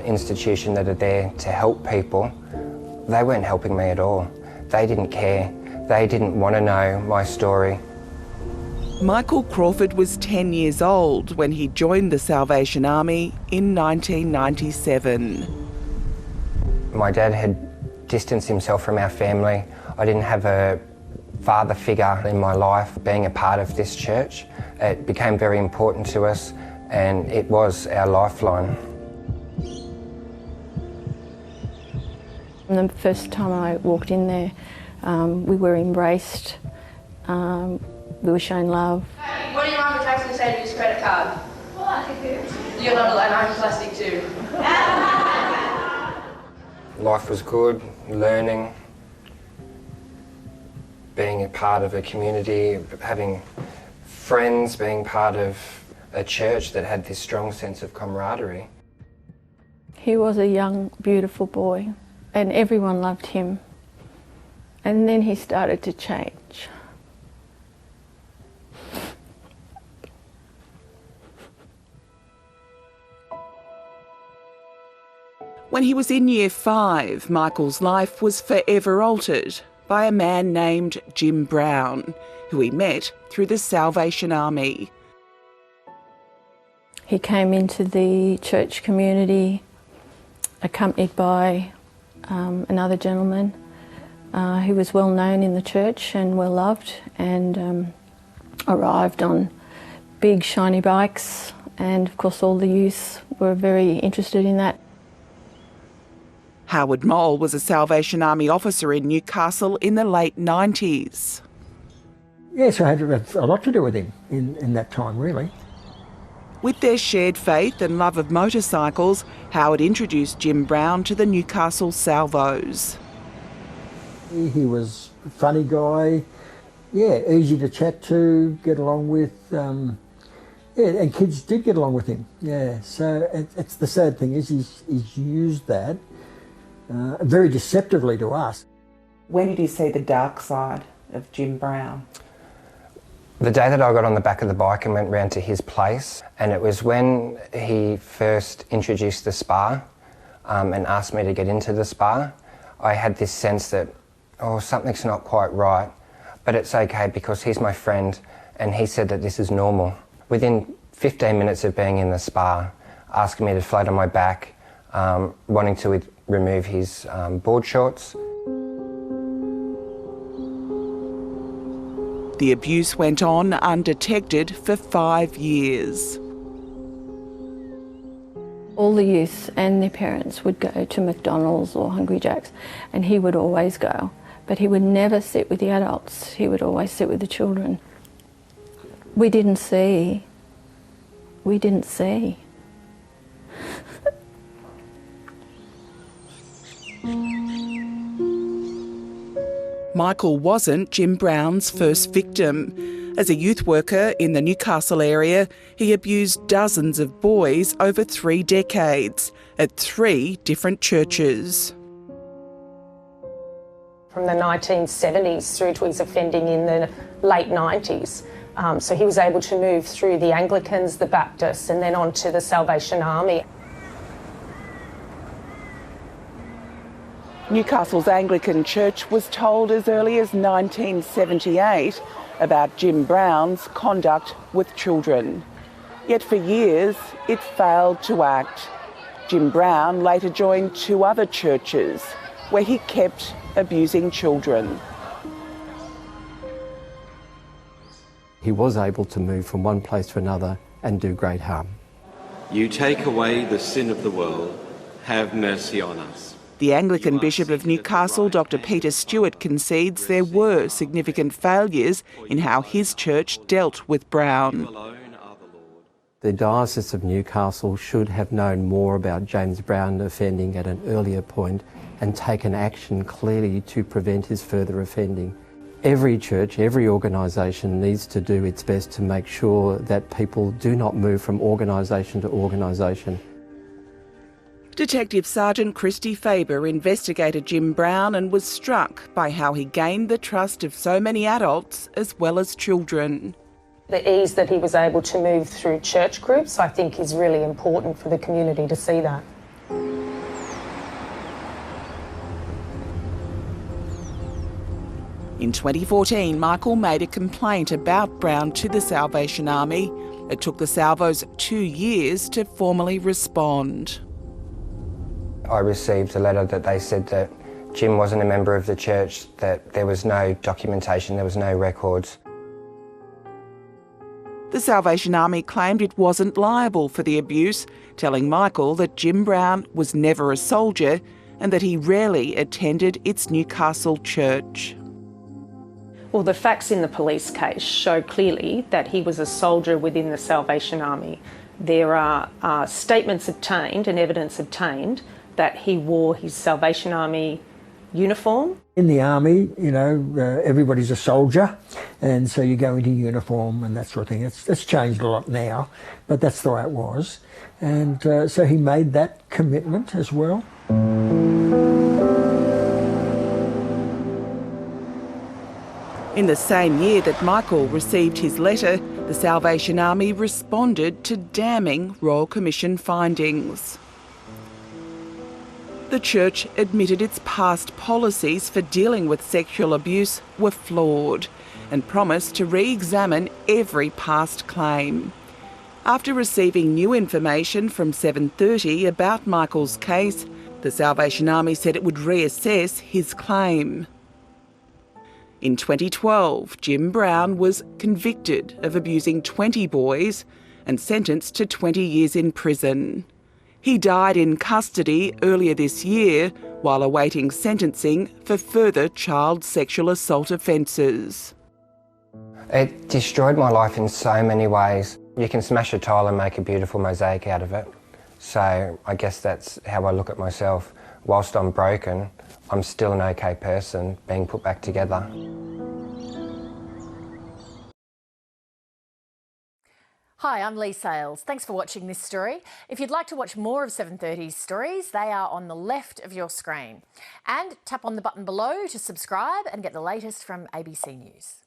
institution that are there to help people, they weren't helping me at all. They didn't care. They didn't want to know my story. Michael Crawford was 10 years old when he joined the Salvation Army in 1997. My dad had distanced himself from our family. I didn't have a father figure in my life. Being a part of this church, it became very important to us, and it was our lifeline. The first time I walked in there, we were embraced, we were shown love. What do you want the tax to say to use credit card? You're not allowed, I'm plastic too. Life was good, learning, being a part of a community, having friends, being part of a church that had this strong sense of camaraderie. He was a young, beautiful boy, and everyone loved him. And then he started to change. When he was in Year 5, Michael's life was forever altered by a man named Jim Brown, who he met through the Salvation Army. He came into the church community accompanied by another gentleman who was well known in the church and well loved, and arrived on big shiny bikes, and of course all the youth were very interested in that. Howard Mole was a Salvation Army officer in Newcastle in the late 90s. Yes, I had a lot to do with him in that time, really. With their shared faith and love of motorcycles, Howard introduced Jim Brown to the Newcastle Salvos. He was a funny guy, yeah, easy to chat to, get along with, yeah, and kids did get along with him, yeah. So it's the sad thing is he's used that very deceptively to us. When did you see the dark side of Jim Brown? The day that I got on the back of the bike and went round to his place, and it was when he first introduced the spa and asked me to get into the spa, I had this sense that, oh, something's not quite right, but it's okay because he's my friend and he said that this is normal. Within 15 minutes of being in the spa, asking me to float on my back, wanting to remove his board shorts. The abuse went on undetected for 5 years. All the youth and their parents would go to McDonald's or Hungry Jack's, and he would always go, but he would never sit with the adults. He would always sit with the children. We didn't see. Michael wasn't Jim Brown's first victim. As a youth worker in the Newcastle area, he abused dozens of boys over 3 decades at 3 different churches. From the 1970s through to his offending in the late 90s. So he was able to move through the Anglicans, the Baptists, and then on to the Salvation Army. Newcastle's Anglican Church was told as early as 1978 about Jim Brown's conduct with children. Yet for years, it failed to act. Jim Brown later joined 2 other churches where he kept abusing children. He was able to move from one place to another and do great harm. You take away the sin of the world, have mercy on us. The Anglican Bishop of Newcastle, Dr. Peter Stewart, concedes there were significant failures in how his church dealt with Brown. The Diocese of Newcastle should have known more about James Brown offending at an earlier point and taken action clearly to prevent his further offending. Every church, every organisation needs to do its best to make sure that people do not move from organisation to organisation. Detective Sergeant Christy Faber investigated Jim Brown and was struck by how he gained the trust of so many adults as well as children. The ease that he was able to move through church groups, I think, is really important for the community to see that. In 2014, Michael made a complaint about Brown to the Salvation Army. It took the Salvos 2 years to formally respond. I received a letter that they said that Jim wasn't a member of the church, that there was no documentation, there was no records. The Salvation Army claimed it wasn't liable for the abuse, telling Michael that Jim Brown was never a soldier and that he rarely attended its Newcastle church. Well, the facts in the police case show clearly that he was a soldier within the Salvation Army. There are statements obtained and evidence obtained that he wore his Salvation Army uniform. In the army, you know, everybody's a soldier, and so you go into uniform and that sort of thing. It's changed a lot now, but that's the way it was. And so he made that commitment as well. In the same year that Michael received his letter, the Salvation Army responded to damning Royal Commission findings. The church admitted its past policies for dealing with sexual abuse were flawed and promised to re-examine every past claim. After receiving new information from 7:30 about Michael's case, the Salvation Army said it would reassess his claim. In 2012, Jim Brown was convicted of abusing 20 boys and sentenced to 20 years in prison. He died in custody earlier this year while awaiting sentencing for further child sexual assault offences. It destroyed my life in so many ways. You can smash a tile and make a beautiful mosaic out of it. So I guess that's how I look at myself. Whilst I'm broken, I'm still an okay person being put back together. Hi, I'm Lee Sales. Thanks for watching this story. If you'd like to watch more of 7:30's stories, they are on the left of your screen. And tap on the button below to subscribe and get the latest from ABC News.